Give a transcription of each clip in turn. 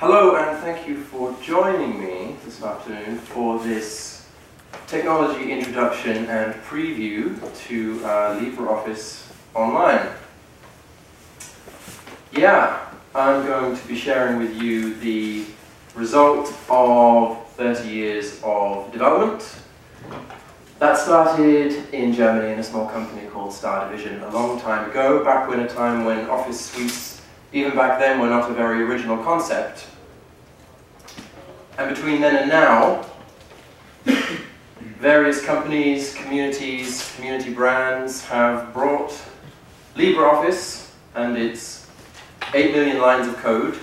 Hello, and thank you for joining me this afternoon for this technology introduction and preview to LibreOffice Online. Yeah, I'm going to be sharing with you the result of 30 years of development. That started in Germany in a small company called Star Division a long time ago, back when a time when Office suites, even back then, were not a very original concept. And between then and now, various companies, communities, community brands have brought LibreOffice and its 8 million lines of code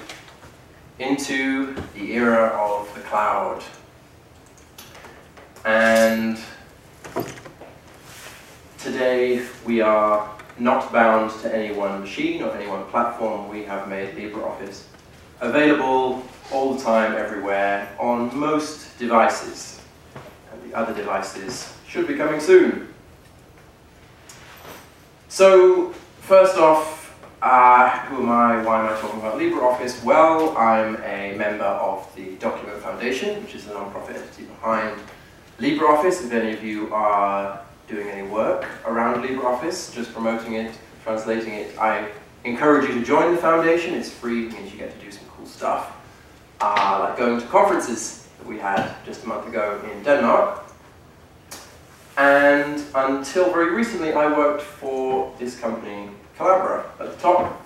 into the era of the cloud. And today we are not bound to any one machine or any one platform. We have made LibreOffice available all the time, everywhere, on most devices. And the other devices should be coming soon. So, first off, who am I? Why am I talking about LibreOffice? Well, I'm a member of the Document Foundation, which is the non-profit entity behind LibreOffice. If any of you are doing any work around LibreOffice, just promoting it, translating it, I encourage you to join the foundation. It's free, it means you get to do some cool stuff. Like going to conferences that we had just a month ago in Denmark. And until very recently, I worked for this company, Collabora, at the top,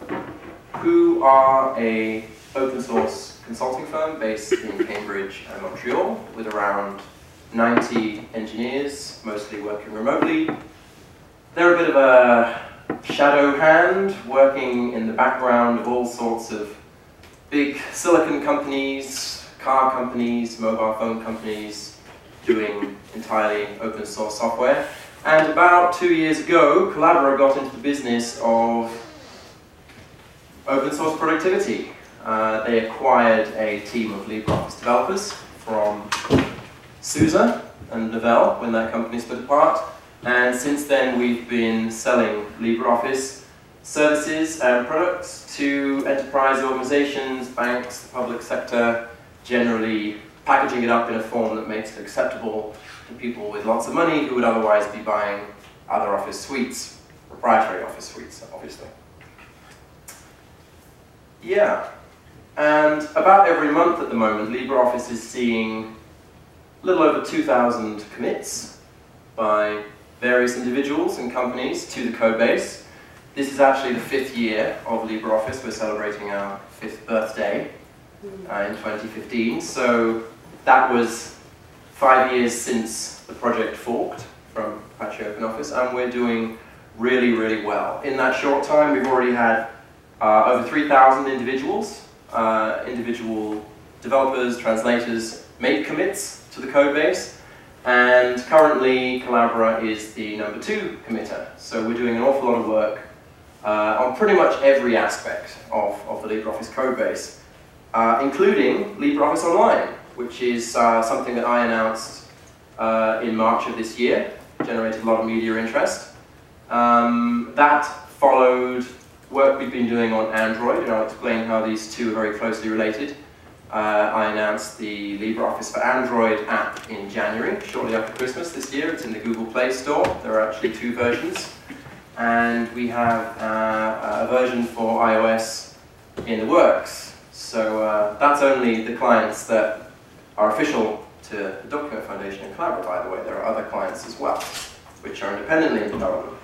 who are an open source consulting firm based in Cambridge and Montreal, with around 90 engineers, mostly working remotely. They're a bit of a shadow hand, working in the background of all sorts of big silicon companies, car companies, mobile phone companies, doing entirely open source software. And about 2 years ago, Collabora got into the business of open source productivity. They acquired a team of LibreOffice developers from SUSE and Novell when that company split apart. And since then, we've been selling LibreOffice services and products to enterprise organizations, banks, the public sector, generally packaging it up in a form that makes it acceptable to people with lots of money who would otherwise be buying other Office suites, proprietary Office suites, obviously. Yeah, and about every month at the moment, LibreOffice is seeing a little over 2,000 commits by various individuals and companies to the code base. This is actually the 5th year of LibreOffice. We're celebrating our 5th birthday in 2015. So that was 5 years since the project forked from Apache OpenOffice, and we're doing really, really well. In that short time, we've already had over 3,000 individuals, individual developers, translators, make commits to the code base. And currently, Collabora is the number 2 committer. So we're doing an awful lot of work on pretty much every aspect of the LibreOffice code base, including LibreOffice Online, which is something that I announced in March of this year, generated a lot of media interest. That followed work we've been doing on Android, and I'll explain how these two are very closely related. I announced the LibreOffice for Android app in January, shortly after Christmas this year. It's in the Google Play Store. There are actually 2 versions. And we have a version for iOS in the works. So that's only the clients that are official to the Document Foundation and Collabora, by the way. There are other clients as well, which are independently in development.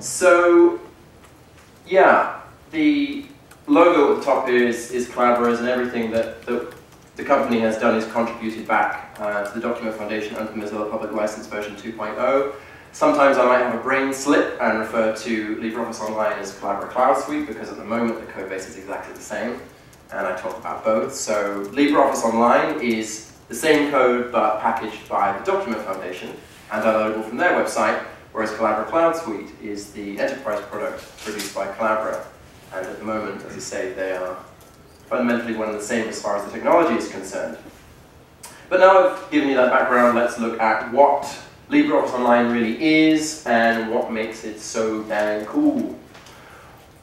So, yeah, the logo at the top here is Collabora's, and everything that the company has done is contributed back to the Document Foundation under the Mozilla Public License version 2.0. Sometimes I might have a brain slip and refer to LibreOffice Online as Collabora Cloud Suite, because at the moment the code base is exactly the same, and I talk about both. So LibreOffice Online is the same code but packaged by the Document Foundation and downloadable from their website, whereas Collabora Cloud Suite is the enterprise product produced by Collabora. And at the moment, as I say, they are fundamentally one and the same as far as the technology is concerned. But now I've given you that background, let's look at what LibreOffice Online really is and what makes it so dang cool.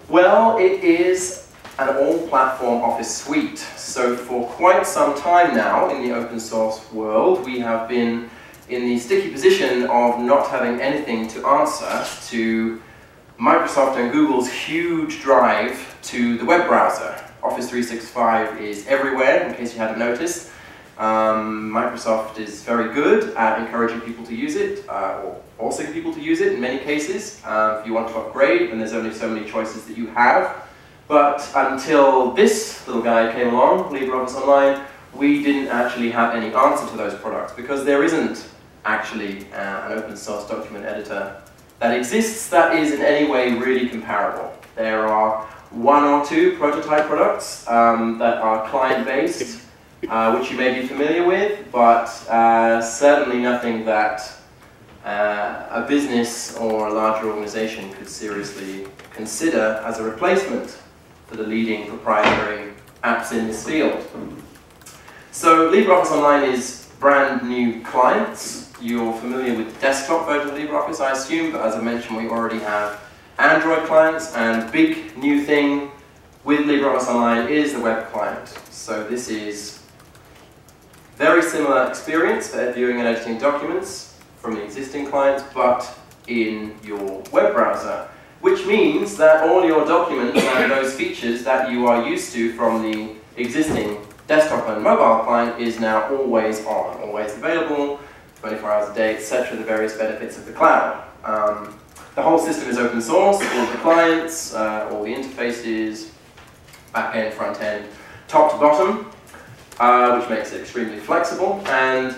Well, it is an all-platform Office suite. So for quite some time now in the open source world, we have been in the sticky position of not having anything to answer to Microsoft and Google's huge drive to the web browser. Office 365 is everywhere, in case you hadn't noticed. Microsoft is very good at encouraging people to use it, or forcing people to use it in many cases. If you want to upgrade, then there's only so many choices that you have. But until this little guy came along, LibreOffice Online, we didn't actually have any answer to those products, because there isn't actually an open source document editor that exists that is in any way really comparable. There are one or two prototype products that are client-based, which you may be familiar with, but certainly nothing that a business or a larger organization could seriously consider as a replacement for the leading proprietary apps in this field. So LibreOffice Online is brand new clients. You're familiar with the desktop version of LibreOffice, I assume, but as I mentioned, we already have Android clients, and big new thing with LibreOffice Online is the web client. So this is very similar experience for viewing and editing documents from the existing clients, but in your web browser, which means that all your documents and those features that you are used to from the existing desktop and mobile client is now always on, always available, 24 hours a day, etc., the various benefits of the cloud. The whole system is open source, all the clients, all the interfaces, back-end, front-end, top to bottom, which makes it extremely flexible. And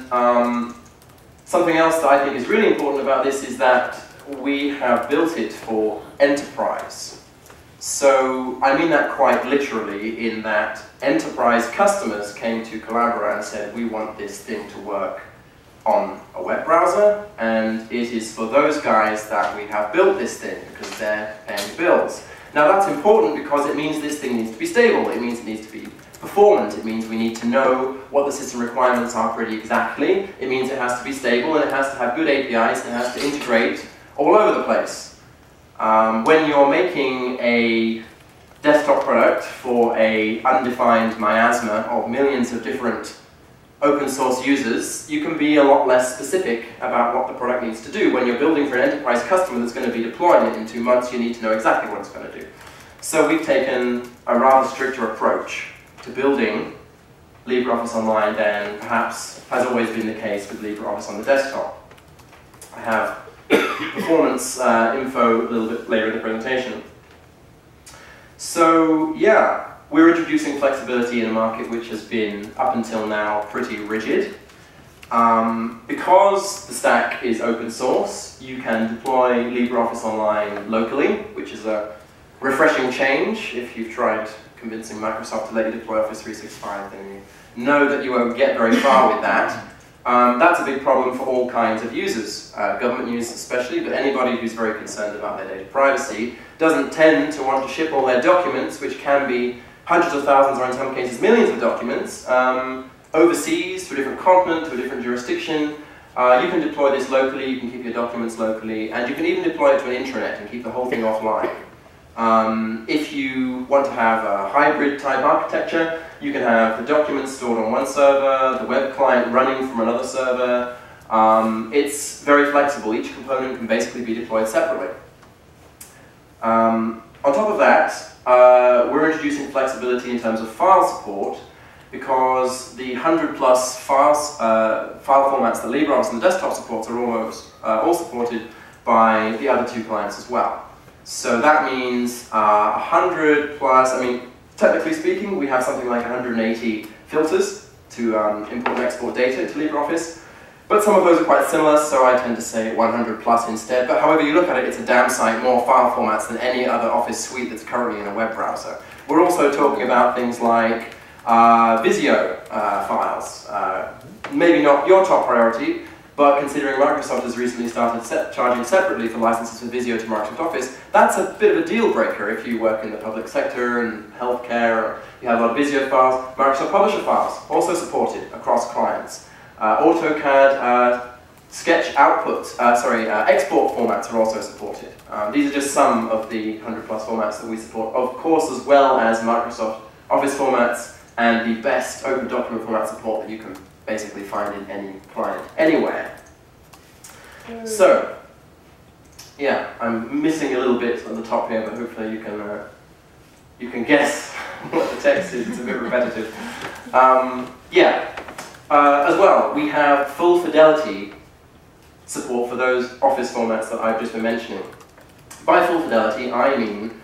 something else that I think is really important about this is that we have built it for enterprise. So I mean that quite literally, in that enterprise customers came to Collabora and said, we want this thing to work on a web browser, and it is for those guys that we have built this thing, because they're paying bills. Now that's important because it means this thing needs to be stable, it means it needs to be performant, it means we need to know what the system requirements are pretty exactly, it means it has to be stable, and it has to have good APIs, and it has to integrate all over the place. When you're making a desktop product for a undefined miasma of millions of different open source users, you can be a lot less specific about what the product needs to do. When you're building for an enterprise customer that's going to be deploying it in 2 months, you need to know exactly what it's going to do. So we've taken a rather stricter approach to building LibreOffice Online than perhaps has always been the case with LibreOffice on the desktop. I have performance info a little bit later in the presentation. So yeah, we're introducing flexibility in a market which has been, up until now, pretty rigid. Because the stack is open source, you can deploy LibreOffice Online locally, which is a refreshing change. If you've tried convincing Microsoft to let you deploy Office 365, then you know that you won't get very far with that. That's a big problem for all kinds of users, government users especially, but anybody who's very concerned about their data privacy doesn't tend to want to ship all their documents, which can be hundreds of thousands, or in some cases millions of documents, overseas, to a different continent, to a different jurisdiction. You can deploy this locally, you can keep your documents locally, and you can even deploy it to an intranet and keep the whole thing offline. If you want to have a hybrid type architecture, you can have the documents stored on one server, the web client running from another server. It's very flexible. Each component can basically be deployed separately. On top of that, we're introducing flexibility in terms of file support, because the 100+ file formats that LibreOffice on the desktop supports are almost all supported by the other two clients as well. So that means 100+, I mean, technically speaking, we have something like 180 filters to import and export data into LibreOffice. But some of those are quite similar, so I tend to say 100+ instead. But however you look at it, it's a damn sight more file formats than any other Office suite that's currently in a web browser. We're also talking about things like Visio files. Maybe not your top priority, but considering Microsoft has recently started charging separately for licenses for Visio to Microsoft Office, that's a bit of a deal breaker if you work in the public sector and healthcare, or you have a lot of Visio files. Microsoft Publisher files, also supported across clients. AutoCAD sketch export formats are also supported. These are just some of the 100 plus formats that we support, of course, as well as Microsoft Office formats and the best open document format support that you can basically find in any client anywhere. So, yeah, I'm missing a little bit on the top here, but hopefully you can guess what the text is. It's a bit repetitive. As well, we have full fidelity support for those Office formats that I've just been mentioning. By full fidelity, I mean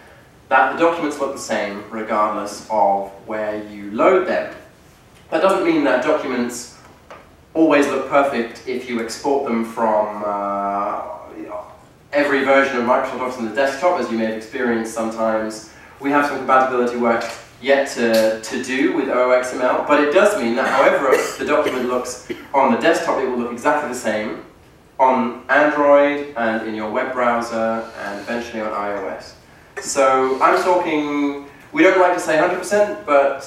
that the documents look the same regardless of where you load them. That doesn't mean that documents always look perfect if you export them from every version of Microsoft Office on the desktop, as you may have experienced sometimes. We have some compatibility work yet to do with OOXML, but it does mean that however the document looks on the desktop, it will look exactly the same on Android and in your web browser and eventually on iOS. So I'm talking, we don't like to say 100%, but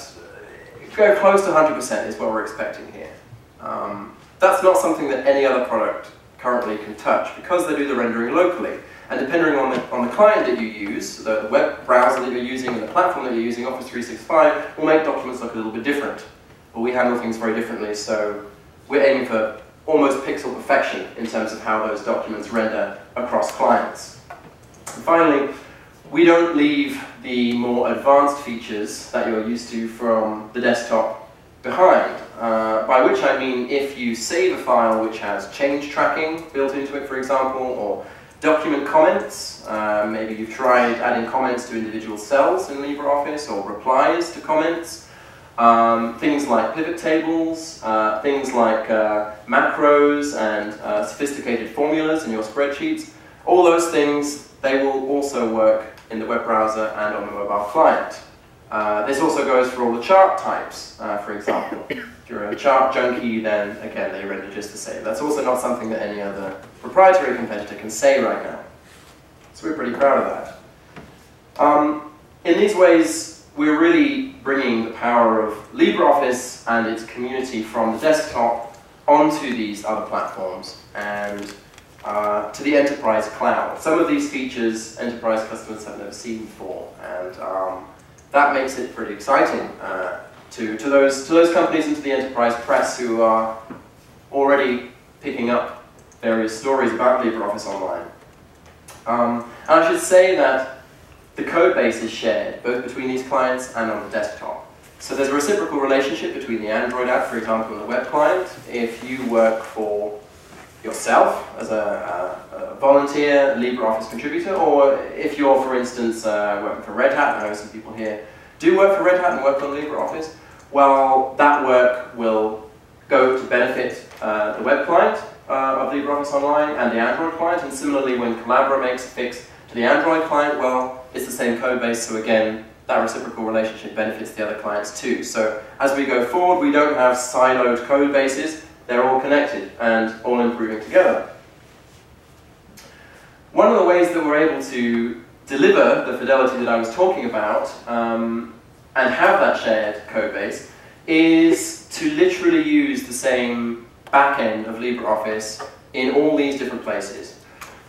go close to 100% is what we're expecting here. That's not something that any other product currently can touch because they do the rendering locally. And depending on the client that you use, the web browser that you're using and the platform that you're using, Office 365 will make documents look a little bit different. But we handle things very differently, so we're aiming for almost pixel perfection in terms of how those documents render across clients. And finally, we don't leave the more advanced features that you're used to from the desktop behind. By which I mean if you save a file which has change tracking built into it, for example, or document comments, maybe you've tried adding comments to individual cells in LibreOffice or replies to comments, things like pivot tables, things like macros and sophisticated formulas in your spreadsheets, all those things, they will also work in the web browser and on the mobile client. This also goes for all the chart types, for example. If you're a chart junkie, then again, they render just the same. That's also not something that any other proprietary competitor can say right now. So we're pretty proud of that. In these ways, we're really bringing the power of LibreOffice and its community from the desktop onto these other platforms and to the enterprise cloud. Some of these features enterprise customers have never seen before, and that makes it pretty exciting to those companies and to the enterprise press who are already picking up various stories about LibreOffice Online. And I should say that the code base is shared both between these clients and on the desktop. So there's a reciprocal relationship between the Android app, for example, and the web client. If you work for yourself as a volunteer LibreOffice contributor, or if you're, for instance, working for Red Hat, I know some people here do work for Red Hat and work on LibreOffice, well, that work will go to benefit the web client of LibreOffice Online and the Android client, and similarly when Collabora makes a fix to the Android client, well, it's the same code base, so again, that reciprocal relationship benefits the other clients too. So as we go forward, we don't have siloed code bases, they're all connected and all improving together. One of the ways that we're able to deliver the fidelity that I was talking about and have that shared code base is to literally use the same backend of LibreOffice in all these different places.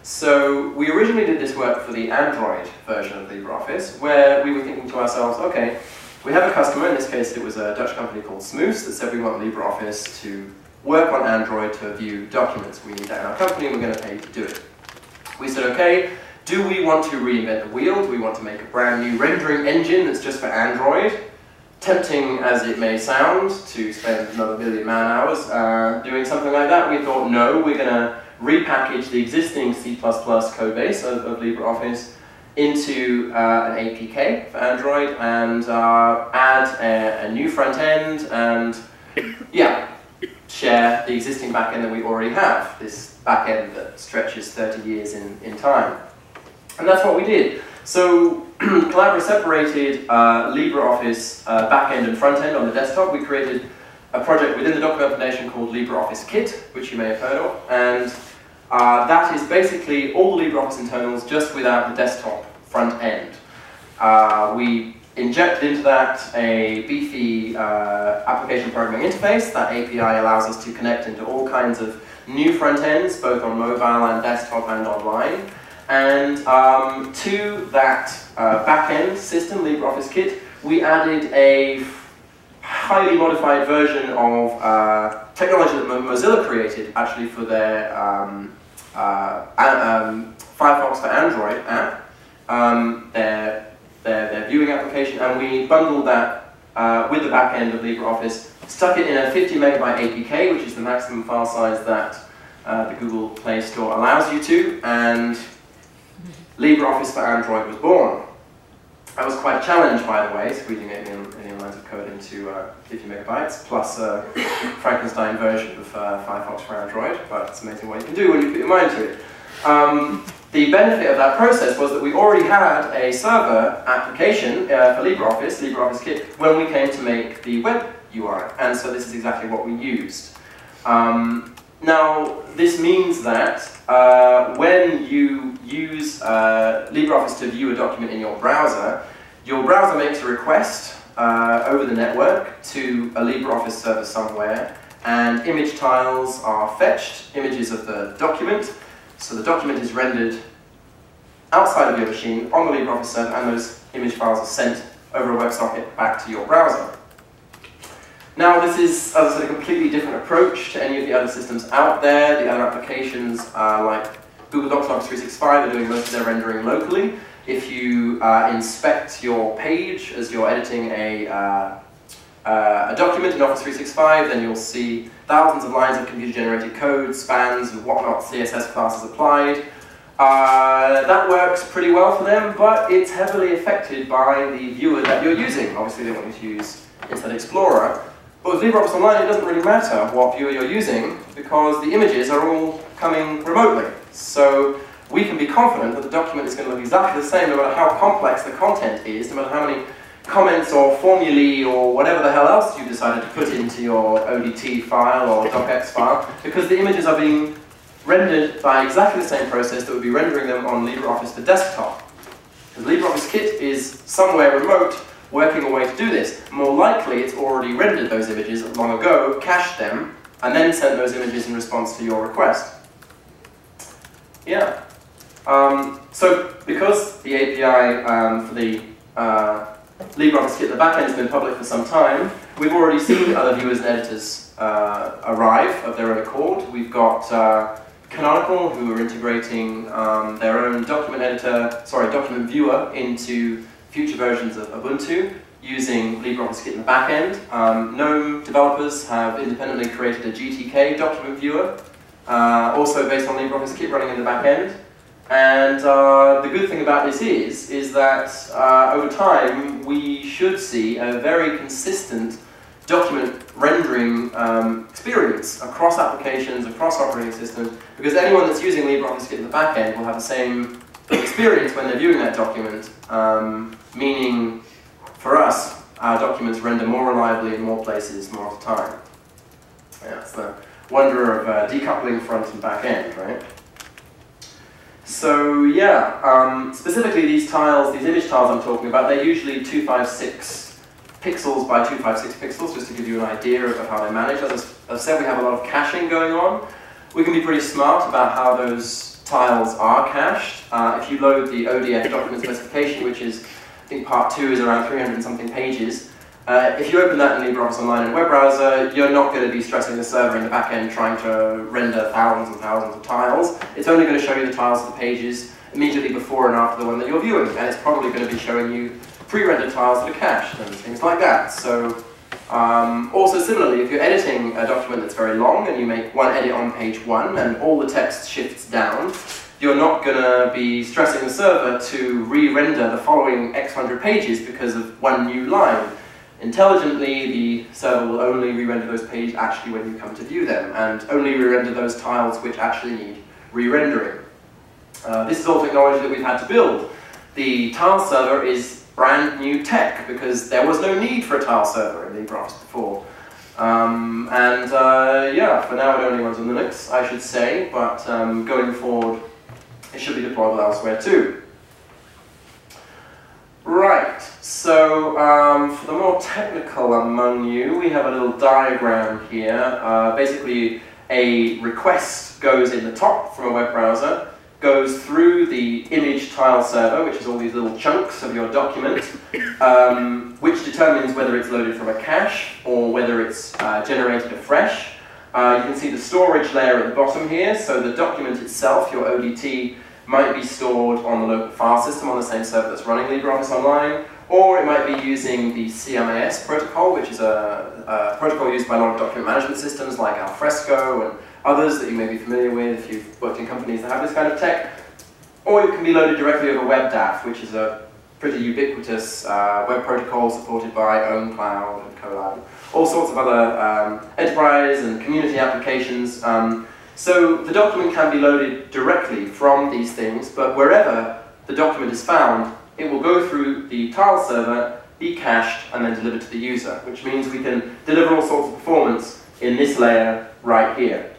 So we originally did this work for the Android version of LibreOffice, where we were thinking to ourselves, okay, we have a customer, in this case it was a Dutch company called Smoos, that said we want LibreOffice to work on Android to view documents. We need that in our company and we're going to pay to do it. We said, okay, do we want to reinvent the wheel? Do we want to make a brand new rendering engine that's just for Android? Tempting as it may sound to spend another million man-hours doing something like that, we thought, no, we're going to repackage the existing C++ code base of LibreOffice into an APK for Android and add a new front end and, yeah, share the existing backend that we already have, this backend that stretches 30 years in time. And that's what we did. So Collabora separated LibreOffice backend and front end on the desktop. We created a project within the Document Foundation called LibreOffice Kit, which you may have heard of, and that is basically all the LibreOffice internals just without the desktop front end. We injected into that a beefy application programming interface. That API allows us to connect into all kinds of new front ends, both on mobile and desktop and online. And to that back-end system, LibreOffice Kit, we added a highly modified version of technology that Mozilla created, actually, for their Firefox for Android app, their viewing application, and we bundled that with the back end of LibreOffice, stuck it in a 50 megabyte APK, which is the maximum file size that the Google Play Store allows you to, and LibreOffice for Android was born. I was quite challenged, by the way, squeezing 8 million lines of code into 50 megabytes, plus a Frankenstein version of Firefox for Android, but it's amazing what you can do when you put your mind to it. The benefit of that process was that we already had a server application for LibreOffice Kit, when we came to make the web UI, and so this is exactly what we used. Now, this means that when you use LibreOffice to view a document in your browser makes a request over the network to a LibreOffice server somewhere, and image tiles are fetched, images of the document, so the document is rendered outside of your machine on the LibreOffice server, and those image files are sent over a WebSocket back to your browser. Now, this is, as I said, a completely different approach to any of the other systems out there. The other applications, like Google Docs and Office 365, are doing most of their rendering locally. If you inspect your page as you're editing a document in Office 365, then you'll see thousands of lines of computer-generated code, spans, and whatnot, CSS classes applied. That works pretty well for them, but it's heavily affected by the viewer that you're using. Obviously, they want you to use Internet Explorer. But with LibreOffice Online, it doesn't really matter what viewer you're using, because the images are all coming remotely. So we can be confident that the document is going to look exactly the same, no matter how complex the content is, no matter how many comments or formulae or whatever the hell else you decided to put into your ODT file or docx file, because the images are being rendered by exactly the same process that would be rendering them on LibreOffice for desktop. Because LibreOffice Kit is somewhere remote, working a way to do this. More likely, it's already rendered those images long ago, cached them, and then sent those images in response to your request. Yeah. So, because the API for the LibreOffice Kit, the backend, has been public for some time, we've already seen other viewers and editors arrive of their own accord. We've got Canonical, who are integrating their own document viewer into future versions of Ubuntu using LibreOffice Kit in the back end. GNOME developers have independently created a GTK document viewer, also based on LibreOffice Kit running in the back end. And the good thing about this is that over time we should see a very consistent document rendering experience across applications, across operating systems, because anyone that's using LibreOffice Kit in the back end will have the same experience when they're viewing that document, meaning for us, our documents render more reliably in more places more of the time. Yeah, it's the wonder of decoupling front and back end, right? So yeah, specifically these tiles, these image tiles I'm talking about, they're usually 256 pixels by 256 pixels, just to give you an idea of how they're managed. As I said, we have a lot of caching going on. We can be pretty smart about how those tiles are cached. If you load the ODF document specification, which is, I think part 2 is around 300 and something pages, if you open that in LibreOffice Online in a web browser, you're not going to be stressing the server in the back end trying to render thousands and thousands of tiles. It's only going to show you the tiles of the pages immediately before and after the one that you're viewing, and it's probably going to be showing you pre-rendered tiles that are cached and things like that. So, also similarly, if you're editing a document that's very long and you make one edit on page 1 and all the text shifts down, you're not going to be stressing the server to re-render the following X hundred pages because of one new line. Intelligently, the server will only re-render those pages actually when you come to view them, and only re-render those tiles which actually need re-rendering. This is all technology that we've had to build. The tile server is brand new tech because there was no need for a tile server in LibreOffice before. Yeah, for now it only runs on Linux, I should say, but going forward it should be deployable elsewhere too. Right, so for the more technical among you, we have a little diagram here. Basically, a request goes in the top from a web browser, goes through the image tile server, which is all these little chunks of your document, which determines whether it's loaded from a cache or whether it's generated afresh. You can see the storage layer at the bottom here, so the document itself, your ODT, might be stored on the local file system on the same server that's running LibreOffice Online, or it might be using the CMAS protocol, which is a protocol used by a lot of document management systems like Alfresco and others that you may be familiar with if you've worked in companies that have this kind of tech. Or it can be loaded directly over WebDAV, which is a pretty ubiquitous web protocol supported by OwnCloud and Colab, all sorts of other enterprise and community applications. So the document can be loaded directly from these things, but wherever the document is found, it will go through the tile server, be cached, and then delivered to the user, which means we can deliver all sorts of performance in this layer right here.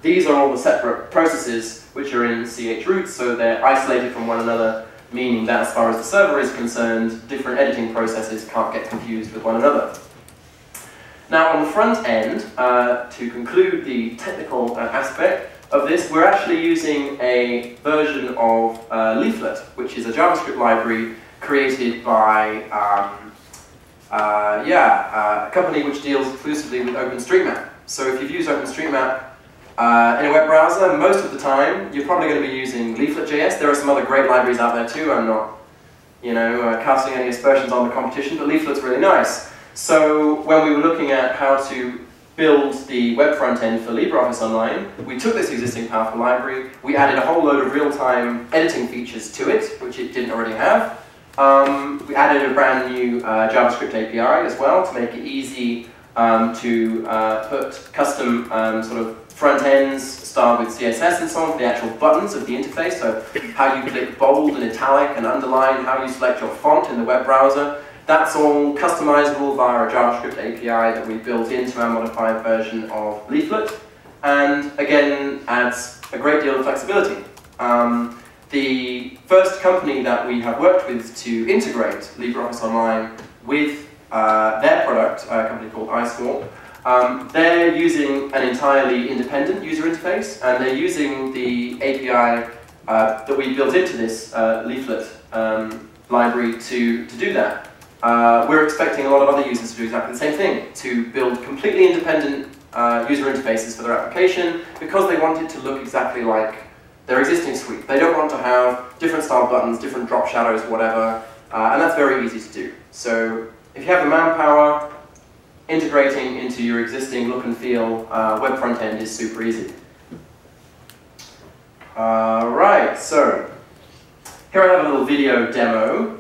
These are all the separate processes which are in CH roots, so they're isolated from one another, meaning that as far as the server is concerned, different editing processes can't get confused with one another. Now on the front end, to conclude the technical aspect of this, we're actually using a version of Leaflet, which is a JavaScript library created by a company which deals exclusively with OpenStreetMap. So if you've used OpenStreetMap in a web browser, most of the time you're probably going to be using Leaflet.js. There are some other great libraries out there too. I'm not, casting any aspersions on the competition, but Leaflet's really nice. So when we were looking at how to build the web front end for LibreOffice Online, we took this existing powerful library, we added a whole load of real-time editing features to it, which it didn't already have. We added a brand new JavaScript API as well to make it easy to put custom sort of front ends styled with CSS and so on for the actual buttons of the interface, so how you click bold and italic and underline, how you select your font in the web browser. That's all customizable via a JavaScript API that we built into our modified version of Leaflet, and again adds a great deal of flexibility. The first company that we have worked with to integrate LibreOffice Online with their product, a company called iSwap, they're using an entirely independent user interface, and they're using the API that we built into this Leaflet library to do that. We're expecting a lot of other users to do exactly the same thing, to build completely independent user interfaces for their application because they want it to look exactly like their existing suite. They don't want to have different style buttons, different drop shadows, whatever, and that's very easy to do. So if you have the manpower, integrating into your existing look and feel web front end is super easy. Right, so here I have a little video demo.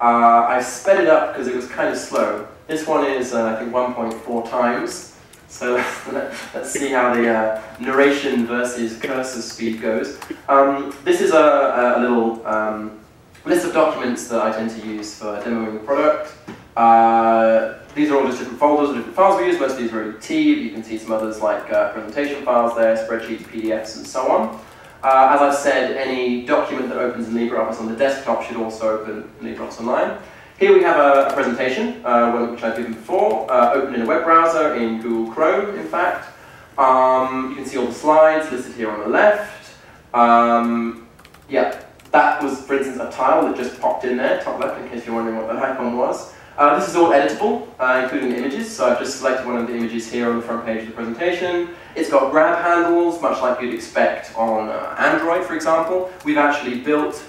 I sped it up because it was kind of slow. This one is, I think, 1.4 times. So let's see how the narration versus cursor speed goes. This is a little list of documents that I tend to use for demoing the product. These are all just different folders or different files we use. Most of these are ODT, but you can see some others like presentation files there, spreadsheets, PDFs, and so on. As I've said, any document that opens in LibreOffice on the desktop should also open in LibreOffice Online. Here we have a presentation, which I've given before, open in a web browser, in Google Chrome, in fact. You can see all the slides listed here on the left. That was, for instance, a tile that just popped in there, top left, in case you're wondering what the icon was. This is all editable, including the images, so I've just selected one of the images here on the front page of the presentation. It's got grab handles, much like you'd expect on Android, for example. We've actually built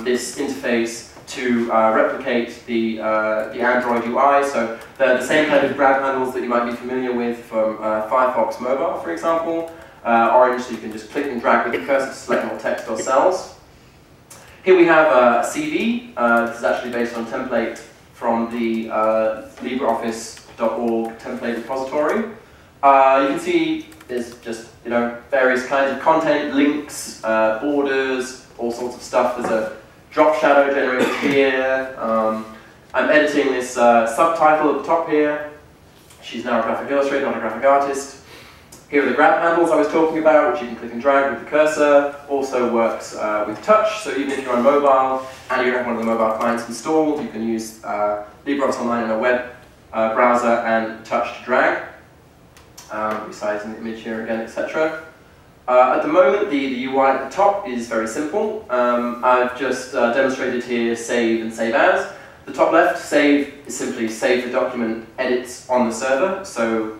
this interface to replicate the Android UI, so they're the same kind of grab handles that you might be familiar with from Firefox Mobile, for example. Orange, so you can just click and drag with the cursor to select more text or cells. Here we have a CV. This is actually based on a template from the LibreOffice.org template repository. You can see there's just various kinds of content, links, borders, all sorts of stuff. There's a drop shadow generated here. I'm editing this subtitle at the top here. She's now a graphic illustrator, not a graphic artist. Here are the grab handles I was talking about, which you can click and drag with the cursor. Also works with touch, so even if you're on mobile and you have one of the mobile clients installed, you can use LibreOffice Online in a web browser and touch to drag. resizing the image here again, etc. At the moment, the UI at the top is very simple. I've just demonstrated here save and save as. The top left, save, is simply save the document edits on the server, so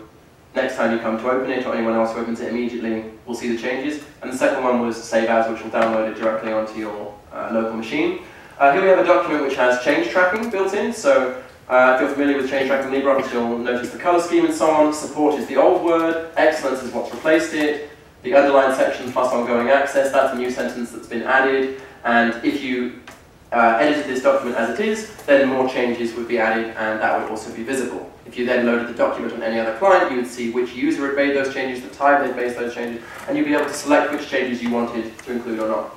next time you come to open it, or anyone else who opens it immediately will see the changes. And the second one was save as, which will download it directly onto your local machine. Here we have a document which has change tracking built in, so if you're familiar with change tracking in LibreOffice, you'll notice the color scheme and so on. Support is the old word, excellence is what's replaced it. The underlined section plus ongoing access, that's a new sentence that's been added, and if you edited this document as it is, then more changes would be added and that would also be visible. If you then loaded the document on any other client, you would see which user had made those changes, the time they'd made those changes, and you'd be able to select which changes you wanted to include or not.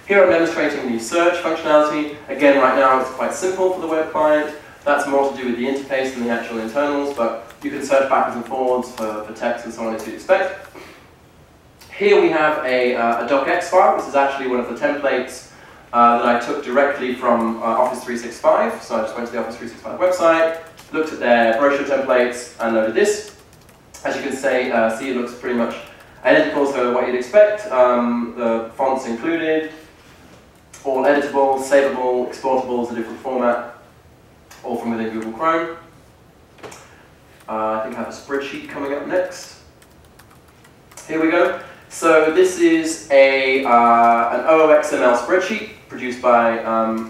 Here I'm demonstrating the search functionality. Again, right now it's quite simple for the web client. That's more to do with the interface than the actual internals, but you can search backwards and forwards for text and so on as you'd expect. Here we have a docx file. This is actually one of the templates that I took directly from Office 365. So I just went to the Office 365 website, looked at their brochure templates, and loaded this. As you can see it looks pretty much identical to what you'd expect. The fonts included, all editable, savable, exportable to a different format, all from within Google Chrome. I think I have a spreadsheet coming up next. Here we go. So this is an OOXML spreadsheet produced by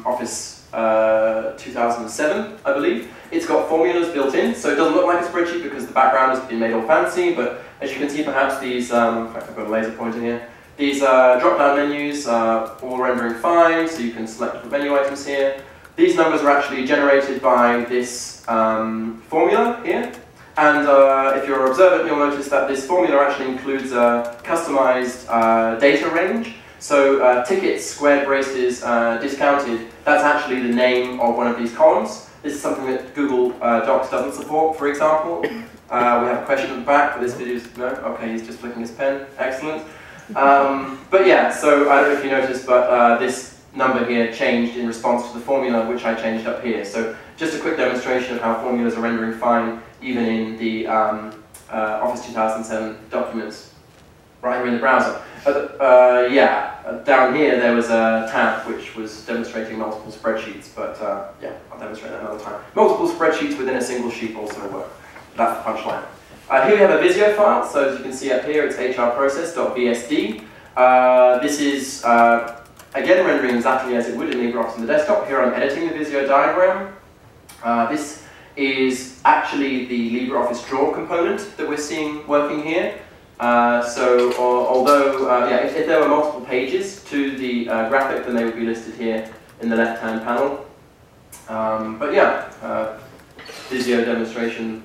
Office 2007, I believe. It's got formulas built in, so it doesn't look like a spreadsheet because the background has been made all fancy, but as you can see perhaps these, in fact I've got a laser pointer here, these drop-down menus are all rendering fine, so you can select different menu items here. These numbers are actually generated by this formula here. And if you're observant, you'll notice that this formula actually includes a customized data range. So tickets, squared braces, discounted, that's actually the name of one of these columns. This is something that Google Docs doesn't support, for example. We have a question at the back, but this video is, no? Okay, he's just flicking his pen, excellent. But yeah, so I don't know if you noticed, but this number here changed in response to the formula, which I changed up here. So just a quick demonstration of how formulas are rendering fine even in the Office 2007 documents right here in the browser. Down here there was a tab which was demonstrating multiple spreadsheets, but yeah, I'll demonstrate that another time. Multiple spreadsheets within a single sheet also work. That's the punchline. Here we have a Visio file, so as you can see up here it's hrprocess.vsd. This is, again, rendering exactly as it would in LibreOffice on the desktop. Here I'm editing the Visio diagram. This is actually the LibreOffice draw component that we're seeing working here. Although if there were multiple pages to the graphic, then they would be listed here in the left-hand panel. But yeah, Visio demonstration.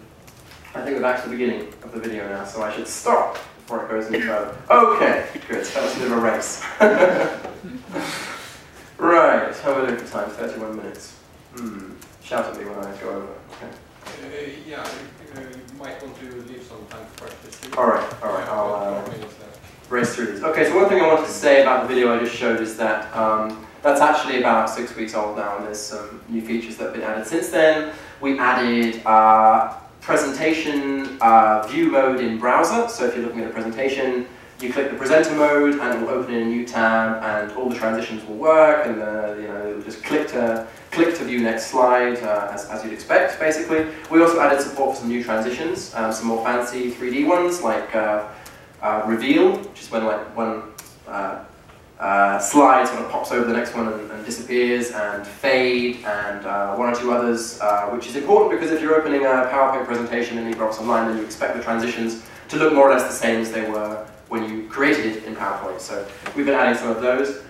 I think we're back to the beginning of the video now, so I should stop before it goes any further. Okay, good. That was a bit of a race. Right, how are we doing for time? 31 minutes. Shout at me when I go over. Okay. You might want to leave some time for questions. Alright, I'll race through this. Okay, so one thing I wanted to say about the video I just showed is that that's actually about 6 weeks old now, and there's some new features that have been added since then. We added presentation view mode in browser, so if you're looking at a presentation, you click the presenter mode and it will open in a new tab and all the transitions will work, and it'll just click to view next slide as you'd expect, basically. We also added support for some new transitions, some more fancy 3D ones like reveal, which is when one slide sort of pops over the next one and disappears, and fade, and one or two others, which is important because if you're opening a PowerPoint presentation in LibreOffice Online, then you expect the transitions to look more or less the same as they were when you created it in PowerPoint. So we've been adding some of those.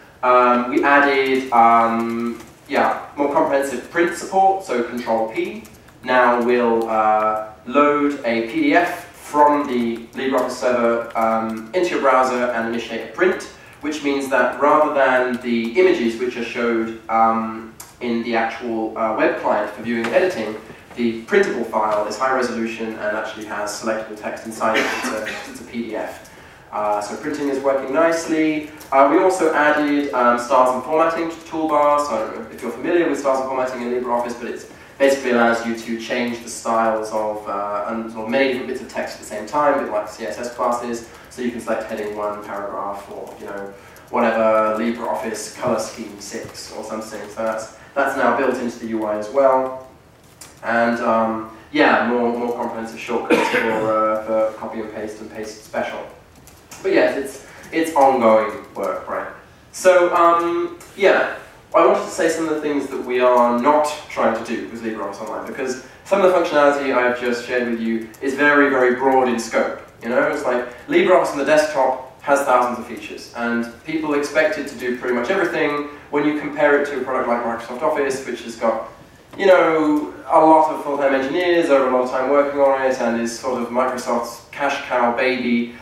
We added more comprehensive print support, so Control-P now will load a PDF from the LibreOffice server into your browser and initiate a print, which means that rather than the images which are showed in the actual web client for viewing and editing, the printable file is high resolution and actually has selectable text inside it. It's a PDF. So printing is working nicely. We also added styles and formatting to toolbar. So I don't know if you're familiar with styles and formatting in LibreOffice, but it's basically allows you to change the styles of and sort of many different bits of text at the same time, a bit like CSS classes. So you can select heading 1, paragraph, or whatever, LibreOffice color scheme 6 or something. So that's now built into the UI as well. And yeah, more comprehensive shortcuts for copy and paste special. But yes, it's ongoing work, right? So yeah, I wanted to say some of the things that we are not trying to do with LibreOffice Online, because some of the functionality I've just shared with you is very, very broad in scope. It's like LibreOffice on the desktop has thousands of features, and people expect it to do pretty much everything. When you compare it to a product like Microsoft Office, which has got a lot of full-time engineers over a lot of time working on it and is sort of Microsoft's cash cow baby,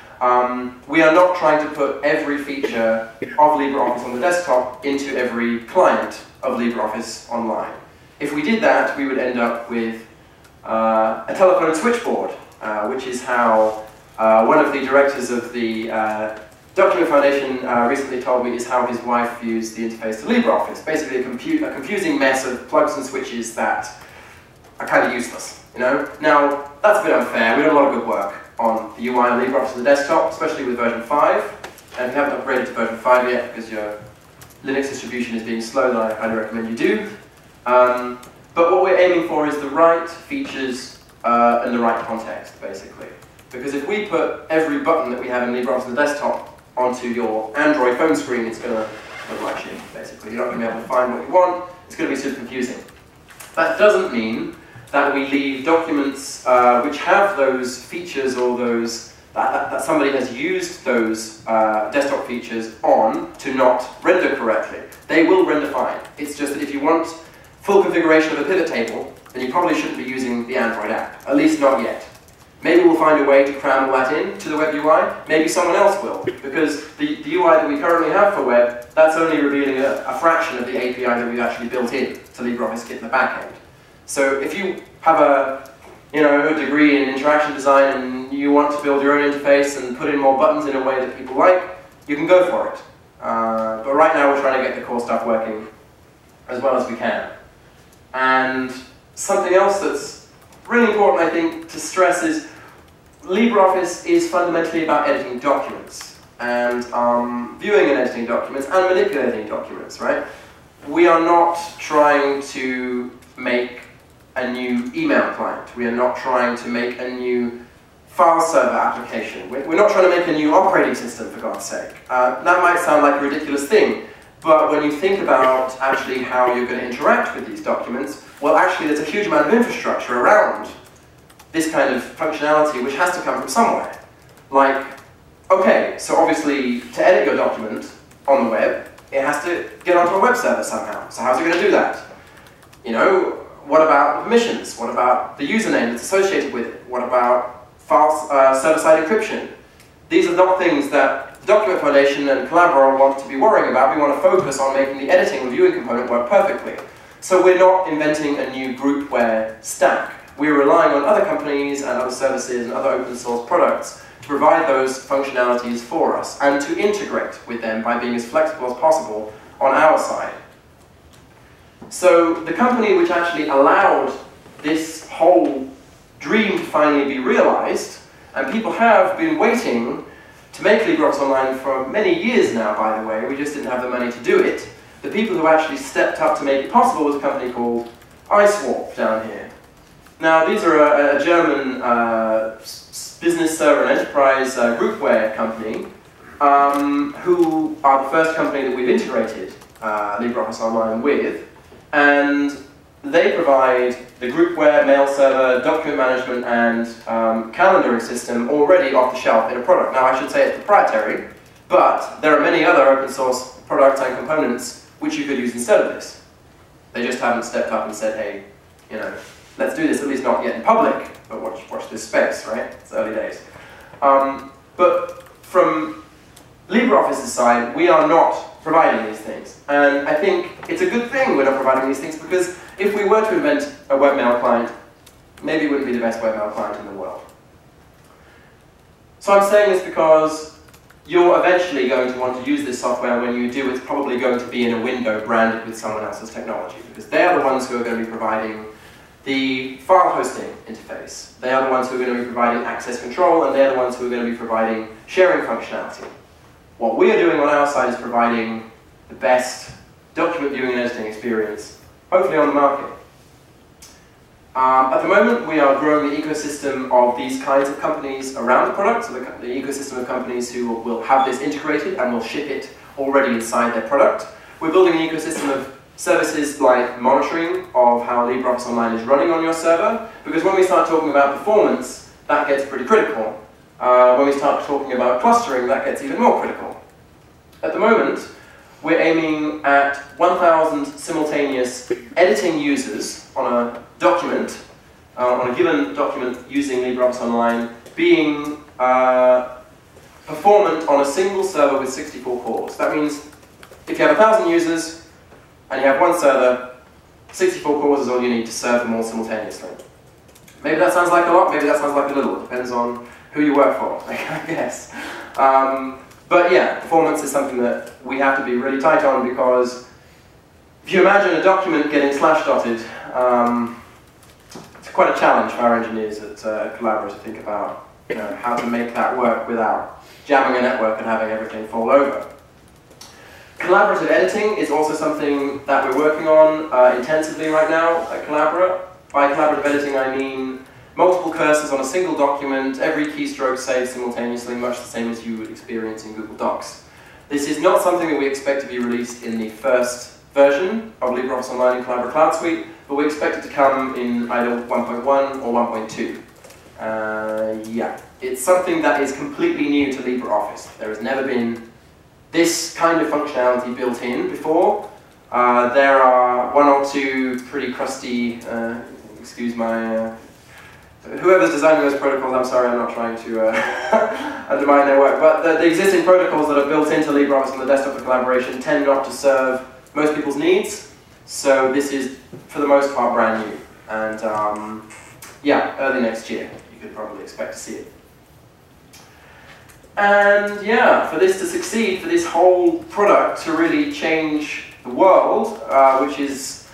we are not trying to put every feature of LibreOffice on the desktop into every client of LibreOffice Online. If we did that, we would end up with a telephone switchboard, which is how one of the directors of the Document Foundation recently told me is how his wife views the interface to LibreOffice. Basically a confusing mess of plugs and switches that are kind of useless. Now, that's a bit unfair. We've done a lot of good work on the UI of LibreOffice on the desktop, especially with version 5. And if you haven't upgraded to version 5 yet because your Linux distribution is being slow, then I highly recommend you do. But what we're aiming for is the right features in the right context, basically. Because if we put every button that we have in LibreOffice on the desktop onto your Android phone screen, it's going to look like shit, basically. You're not going to be able to find what you want. It's going to be super confusing. That doesn't mean that we leave documents which have those features or those that somebody has used those desktop features on to not render correctly. They will render fine. It's just that if you want full configuration of a pivot table, then you probably shouldn't be using the Android app, at least not yet. Maybe we'll find a way to cram all that in to the web UI. Maybe someone else will, because the UI that we currently have for web, that's only revealing a fraction of the API that we've actually built in to LibreOffice Kit in the back end. So if you have a degree in interaction design and you want to build your own interface and put in more buttons in a way that people like, you can go for it. But right now we're trying to get the core stuff working as well as we can. And something else that's really important, I think, to stress is LibreOffice is fundamentally about editing documents and viewing and editing documents and manipulating documents, right? We are not trying to make a new email client. We are not trying to make a new file server application. We're not trying to make a new operating system, for God's sake. That might sound like a ridiculous thing, but when you think about actually how you're going to interact with these documents, well, actually there's a huge amount of infrastructure around this kind of functionality which has to come from somewhere. Like, okay, so obviously to edit your document on the web, it has to get onto a web server somehow. So how's it going to do that? What about permissions? What about the username that's associated with it? What about server-side encryption? These are not things that the Document Foundation and Collabora want to be worrying about. We want to focus on making the editing and viewing component work perfectly. So we're not inventing a new groupware stack. We're relying on other companies and other services and other open source products to provide those functionalities for us and to integrate with them by being as flexible as possible on our side. So the company which actually allowed this whole dream to finally be realized, and people have been waiting to make LibreOffice Online for many years now, by the way, we just didn't have the money to do it. The people who actually stepped up to make it possible was a company called iSwap down here. Now these are a German business server and enterprise groupware company who are the first company that we've integrated LibreOffice Online with. And they provide the groupware, mail server, document management, and calendaring system already off the shelf in a product. Now, I should say it's proprietary, but there are many other open source products and components which you could use instead of this. They just haven't stepped up and said, hey, let's do this, at least not yet in public, but watch this space, right? It's early days. But from LibreOffice's side, we are not providing these things. And I think it's a good thing we're not providing these things, because if we were to invent a webmail client, maybe it wouldn't be the best webmail client in the world. So I'm saying this because you're eventually going to want to use this software. When you do, it's probably going to be in a window branded with someone else's technology, because they're the ones who are going to be providing the file hosting interface. They are the ones who are going to be providing access control, and they're the ones who are going to be providing sharing functionality. What we are doing on our side is providing the best document viewing and editing experience, hopefully on the market. At the moment, we are growing the ecosystem of these kinds of companies around the product, so the ecosystem of companies who will have this integrated and will ship it already inside their product. We're building an ecosystem of services like monitoring of how LibreOffice Online is running on your server, because when we start talking about performance, that gets pretty critical. When we start talking about clustering, that gets even more critical. At the moment, we're aiming at 1,000 simultaneous editing users on a document, on a given document using LibreOffice Online, being performant on a single server with 64 cores. That means if you have 1,000 users and you have one server, 64 cores is all you need to serve them all simultaneously. Maybe that sounds like a lot, maybe that sounds like a little. It depends on who you work for, I guess. But yeah, performance is something that we have to be really tight on, because if you imagine a document getting slash-dotted, it's quite a challenge for our engineers at Collabora to think about how to make that work without jamming a network and having everything fall over. Collaborative editing is also something that we're working on intensively right now at Collabora. By collaborative editing, I mean multiple cursors on a single document, every keystroke saved simultaneously, much the same as you would experience in Google Docs. This is not something that we expect to be released in the first version of LibreOffice Online and Collabora Cloud Suite, but we expect it to come in either 1.1 or 1.2. Yeah, it's something that is completely new to LibreOffice. There has never been this kind of functionality built in before. There are one or two pretty crusty, excuse my, whoever's designing those protocols, I'm sorry, I'm not trying to undermine their work, but the existing protocols that are built into LibreOffice on the desktop for collaboration tend not to serve most people's needs, so this is, for the most part, brand new. And yeah, early next year, you could probably expect to see it. And yeah, for this to succeed, for this whole product to really change the world, which is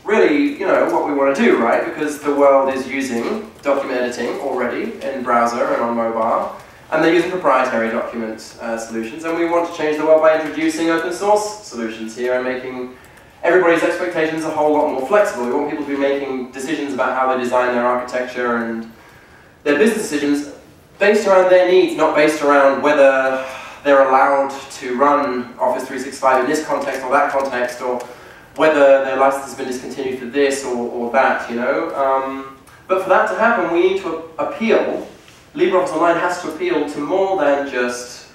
really, what we want to do, right? Because the world is using document editing already in browser and on mobile, and they're using proprietary document solutions, and we want to change the world by introducing open source solutions here and making everybody's expectations a whole lot more flexible. We want people to be making decisions about how they design their architecture and their business decisions based around their needs, not based around whether they're allowed to run Office 365 in this context or that context, or whether their license has been discontinued for this or that, But for that to happen, we need to appeal. LibreOffice Online has to appeal to more than just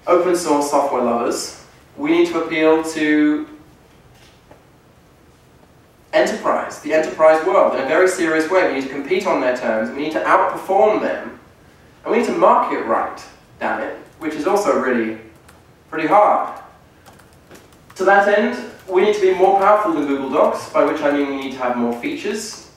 open source software lovers. We need to appeal to enterprise, the enterprise world, in a very serious way. We need to compete on their terms, we need to outperform them, and we need to market right, damn it, which is also really pretty hard. To that end, we need to be more powerful than Google Docs, by which I mean we need to have more features.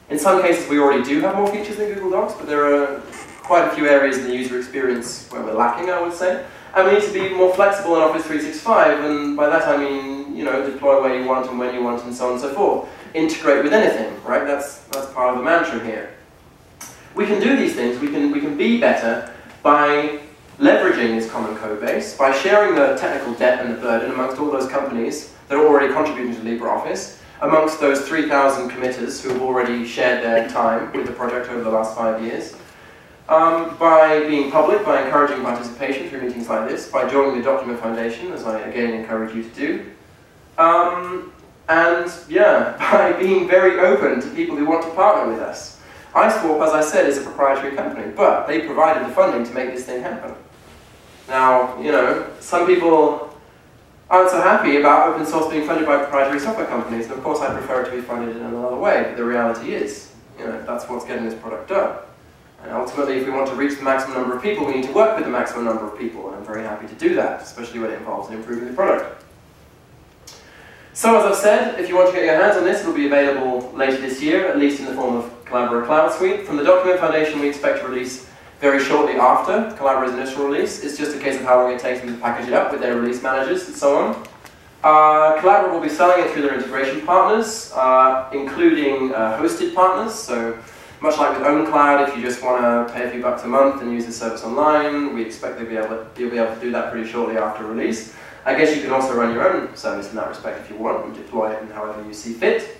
In some cases we already do have more features than Google Docs, but there are quite a few areas in the user experience where we're lacking, I would say. And we need to be more flexible in Office 365, and by that I mean, deploy where you want and when you want and so on and so forth. Integrate with anything, right? That's part of the mantra here. We can do these things, we can be better by leveraging this common code base, by sharing the technical debt and the burden amongst all those companies that are already contributing to LibreOffice, amongst those 3,000 committers who have already shared their time with the project over the last 5 years, by being public, by encouraging participation through meetings like this, by joining the Document Foundation, as I again encourage you to do, and yeah, by being very open to people who want to partner with us. IceWarp, as I said, is a proprietary company, but they provided the funding to make this thing happen. Now, some people aren't so happy about open source being funded by proprietary software companies, and of course I prefer it to be funded in another way, but the reality is, that's what's getting this product done. And ultimately, if we want to reach the maximum number of people, we need to work with the maximum number of people, and I'm very happy to do that, especially when it involves improving the product. So as I've said, if you want to get your hands on this, it'll be available later this year, at least in the form of Collabora Cloud Suite. From the Document Foundation, we expect to release very shortly after Collabora's initial release. It's just a case of how long it takes them to package it up with their release managers and so on. Collabora will be selling it through their integration partners, including hosted partners. So much like with OwnCloud, if you just want to pay a few bucks a month and use the service online, we expect you'll be able to do that pretty shortly after release. I guess you can also run your own service in that respect if you want and deploy it in however you see fit.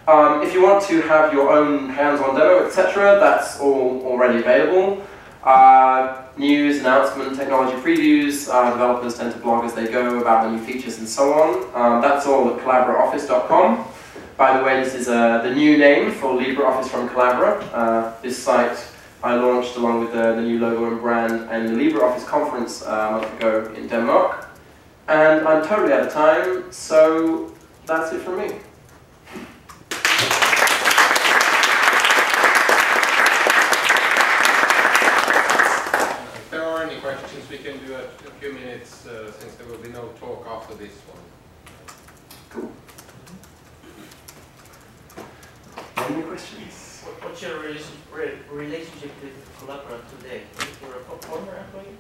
If you want to have your own hands-on demo, etc., that's all already available. News, announcement, technology previews, developers tend to blog as they go about the new features and so on. That's all at LibreOffice.com. By the way, this is the new name for LibreOffice from Collabora. This site I launched along with the new logo and brand and the LibreOffice conference a month ago in Denmark. And I'm totally out of time, so that's it from me. If there are any questions, we can do a few minutes since there will be no talk after this one. Cool. Any questions? What's your relationship with Collabora today? You're a former employee?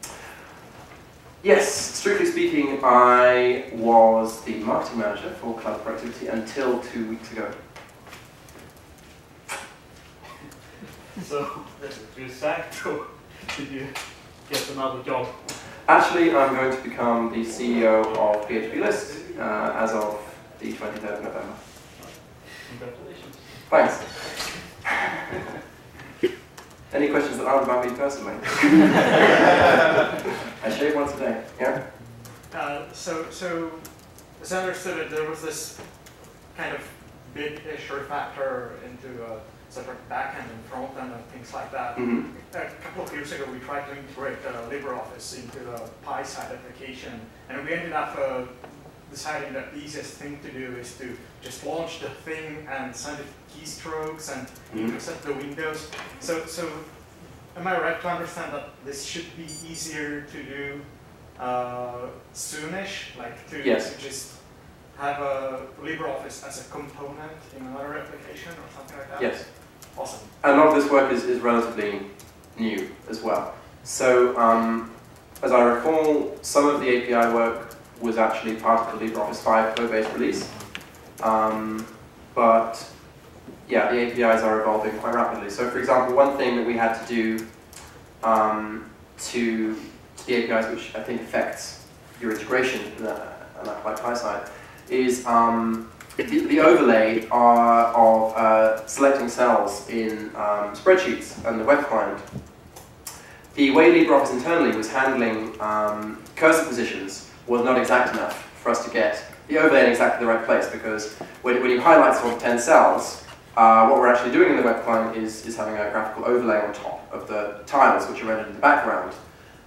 Yes, strictly speaking, I was the marketing manager for Cloud Productivity until 2 weeks ago. So, you sacked or did you get another job? Actually, I'm going to become the CEO of PHP List as of the 23rd of November. Congratulations. Thanks. Any questions that aren't about me personally? I shave once a day, yeah? So as I understood it, there was this kind of big-ish refactor into a separate backend and front-end and things like that. Mm-hmm. A couple of years ago, we tried to integrate LibreOffice into the Pi-side application, and we ended up deciding that the easiest thing to do is to just launch the thing and send it keystrokes and intercept the windows. So am I right to understand that this should be easier to do soonish, like to just have a LibreOffice as a component in another application or something like that? Yes. Awesome. A lot of this work is relatively new as well. So, as I recall, some of the API work was actually part of the LibreOffice 5 code-based release. But yeah, the APIs are evolving quite rapidly. So for example, one thing that we had to do to the APIs, which I think affects your integration on that Pi side, is the overlay of selecting cells in spreadsheets and the web client. The way LibreOffice internally was handling cursor positions was not exact enough for us to get the overlay in exactly the right place, because when you highlight sort of 10 cells, what we're actually doing in the web client is having a graphical overlay on top of the tiles which are rendered in the background.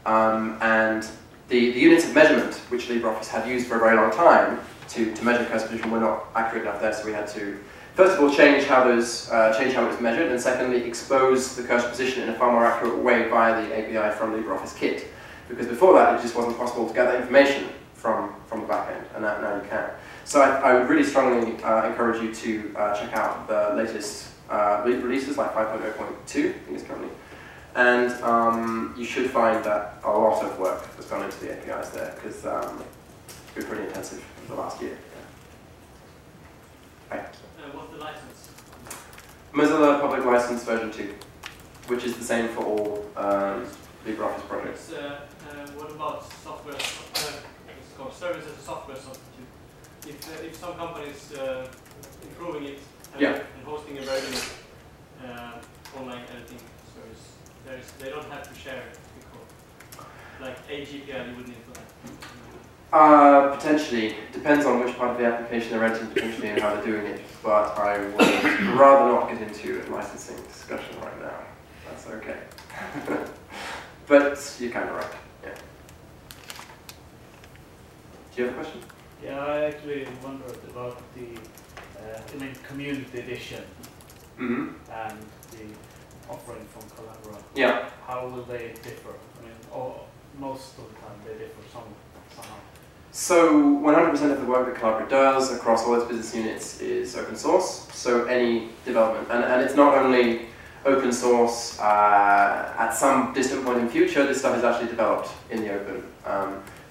And the units of measurement which LibreOffice had used for a very long time to measure cursor position were not accurate enough there, so we had to first of all change how it was measured, and secondly expose the cursor position in a far more accurate way via the API from LibreOffice Kit. Because before that, it just wasn't possible to gather information from the back end, and now you can. So I would really strongly encourage you to check out the latest releases, like 5.0.2, I think it's currently. And you should find that a lot of work has gone into the APIs there, because it's been pretty intensive for the last year. Yeah. Right. What's the license? Mozilla Public License version 2, which is the same for all LibreOffice projects. What about software? It's called service as a software substitute. If some companies improving it and hosting a version online editing service, they don't have to share the code. Like a GPL you would need for that. Potentially. Depends on which part of the application they're editing, potentially, and how they're doing it. But I would rather not get into a licensing discussion right now. That's okay. But you're kind of right. Yeah. Do you have a question? Yeah, I actually wondered about the community edition and the offering from Collabora. Yeah. How will they differ? I mean, most of the time they differ somehow. So 100% of the work that Collabora does across all its business units is open source. So any development, and it's not only open source at some distant point in future, this stuff is actually developed in the open.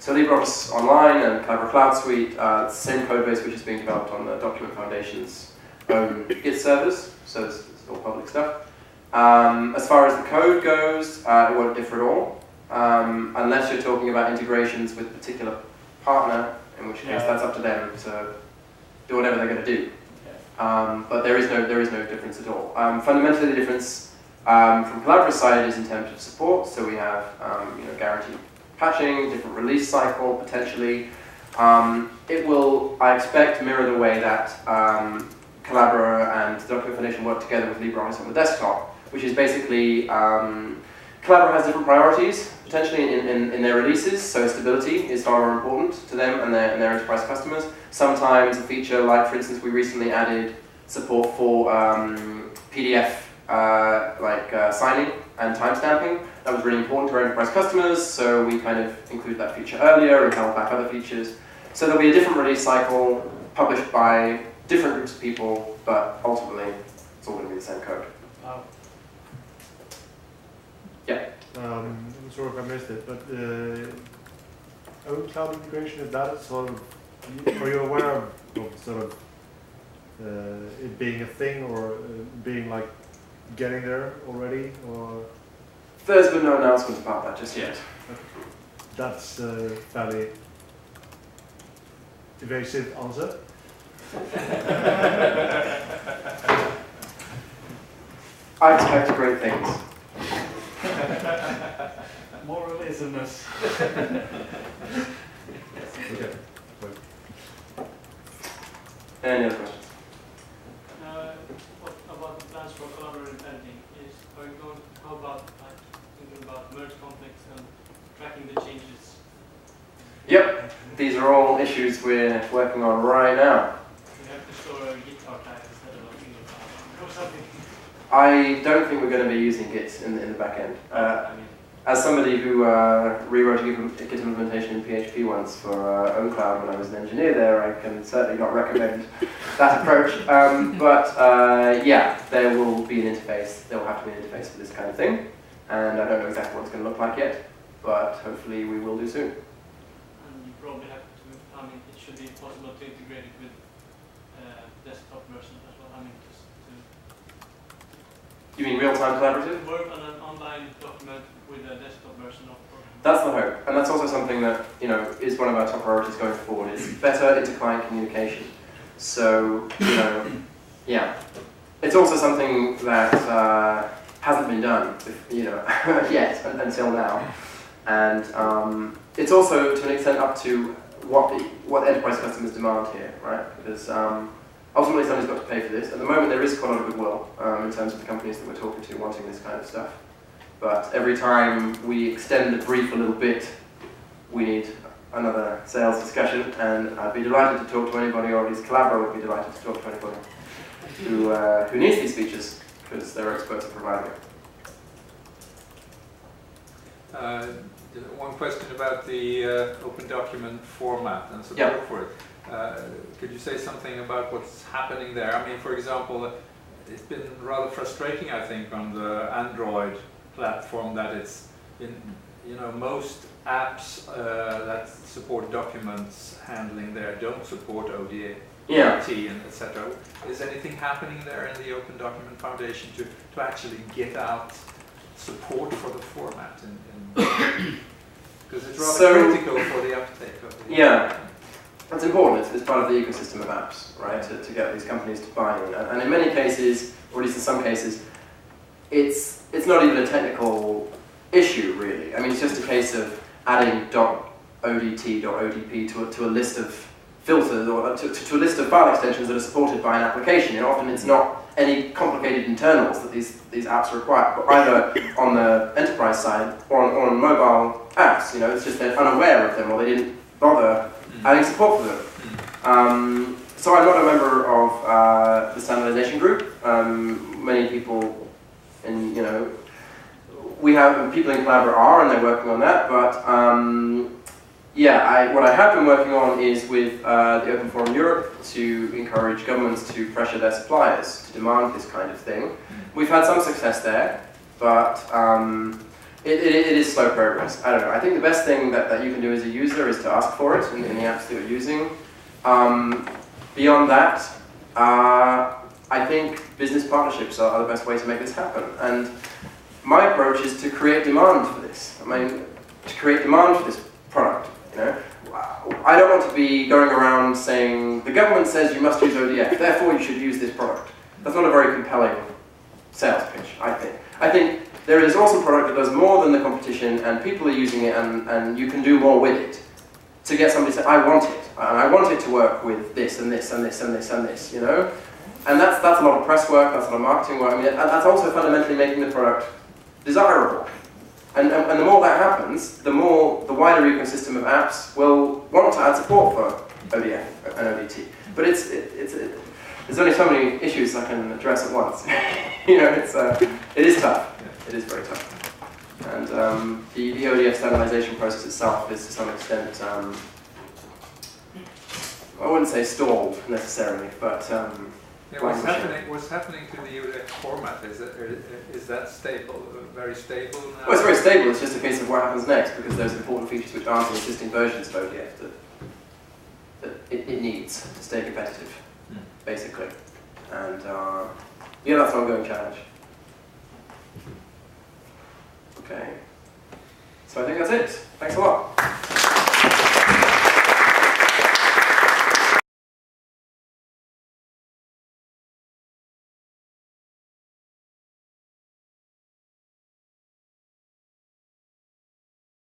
So LibreOffice Online and Collabora Cloud Suite, it's the same code base which is being developed on the Document Foundation's own Git servers, so it's all public stuff. As far as the code goes, it won't differ at all, unless you're talking about integrations with a particular partner, in which case that's up to them to do whatever they're going to do. But there is no difference at all. Fundamentally, the difference from Collabora's side is in terms of support. So we have guaranteed patching, different release cycle potentially. It will, I expect, mirror the way that Collabora and the Document Foundation work together with LibreOffice on the desktop, which is basically Collabora has different priorities potentially in their releases. So stability is far more important to them and their enterprise customers. Sometimes a feature like, for instance, we recently added support for PDF signing and timestamping. That was really important to our enterprise customers, so we kind of included that feature earlier and held back other features. So there'll be a different release cycle published by different groups of people, but ultimately it's all going to be the same code. Wow. Yeah. I'm sorry if I missed it, but own cloud integration, is that sort of, are you aware of sort of it being a thing, or being like getting there already, or? There's been no announcement about that just yet. Okay. That's a fairly evasive answer. I expect great things. More evasiveness. Okay. Any other questions? What about the plans for collaborative editing? How about thinking about merge conflicts and tracking the changes? Yep, these are all issues we're working on right now. We have to store a Git archive instead of a single file or something. I don't think we're going to be using Git in the back end. As somebody who rewrote a Git implementation in PHP once for OwnCloud when I was an engineer there, I can certainly not recommend that approach. Yeah, there will be an interface. There will have to be an interface for this kind of thing. And I don't know exactly what it's going to look like yet, but hopefully we will do soon. And you probably have to, it should be possible to integrate it with desktop version as well. You mean real-time collaborative? Work on an online document with a desktop version of the program. That's the hope, and that's also something that is one of our top priorities going forward. Is better inter-client communication. So yeah, it's also something that hasn't been done, yet until now, and it's also to an extent up to what enterprise customers demand here, right? Because ultimately somebody's got to pay for this. At the moment there is quite a lot of goodwill in terms of the companies that we're talking to wanting this kind of stuff. But every time we extend the brief a little bit, we need another sales discussion, and I'd be delighted to talk to anybody, or at least Collabora would be delighted to talk to anybody who needs these features, because they're experts at providing it. One question about the open document format and support for it. Could you say something about what's happening there? I mean, for example, it's been rather frustrating, I think, on the Android platform that it's in, most apps that support documents handling there don't support ODT and etc. Is anything happening there in the Open Document Foundation to actually get out support for the format? Because it's rather critical for the uptake of the That's important. It's part of the ecosystem of apps, right? To get these companies to buy in, and in many cases, or at least in some cases, it's not even a technical issue really. I mean, it's just a case of adding .odt.odp to a list of filters or to a list of file extensions that are supported by an application. And often it's not any complicated internals that these apps require, either on the enterprise side or on mobile apps. It's just they're unaware of them, or they didn't bother adding support for them. So I'm not a member of the standardization group. Many people we have people in Collabora are, and they're working on that, but what I have been working on is with the Open Forum Europe to encourage governments to pressure their suppliers to demand this kind of thing. We've had some success there, but It is slow progress. I don't know. I think the best thing that you can do as a user is to ask for it in the apps that you're using. Beyond that, I think business partnerships are the best way to make this happen. And my approach is to create demand for this. I mean, to create demand for this product. You know, I don't want to be going around saying the government says you must use ODF, therefore you should use this product. That's not a very compelling sales pitch, I think. I think there is this awesome product that does more than the competition, and people are using it, and you can do more with it. To get somebody to say, I want it, and I want it to work with this and this and this and this and this, you know? And that's a lot of press work, that's a lot of marketing work. I mean, that's also fundamentally making the product desirable. And the more that happens, the wider ecosystem of apps will want to add support for ODF and ODT. But there's only so many issues I can address at once. You know, it is tough. It is very tough. And the ODF standardization process itself is to some extent, I wouldn't say stalled necessarily, but what's happening to the ODF format? Is that stable, very stable now? Well, it's very stable. It's just a case of what happens next, because there's important features which aren't in existing versions of ODF that it needs to stay competitive, basically. And yeah, that's an ongoing challenge. Okay. So I think that's it. Thanks a lot.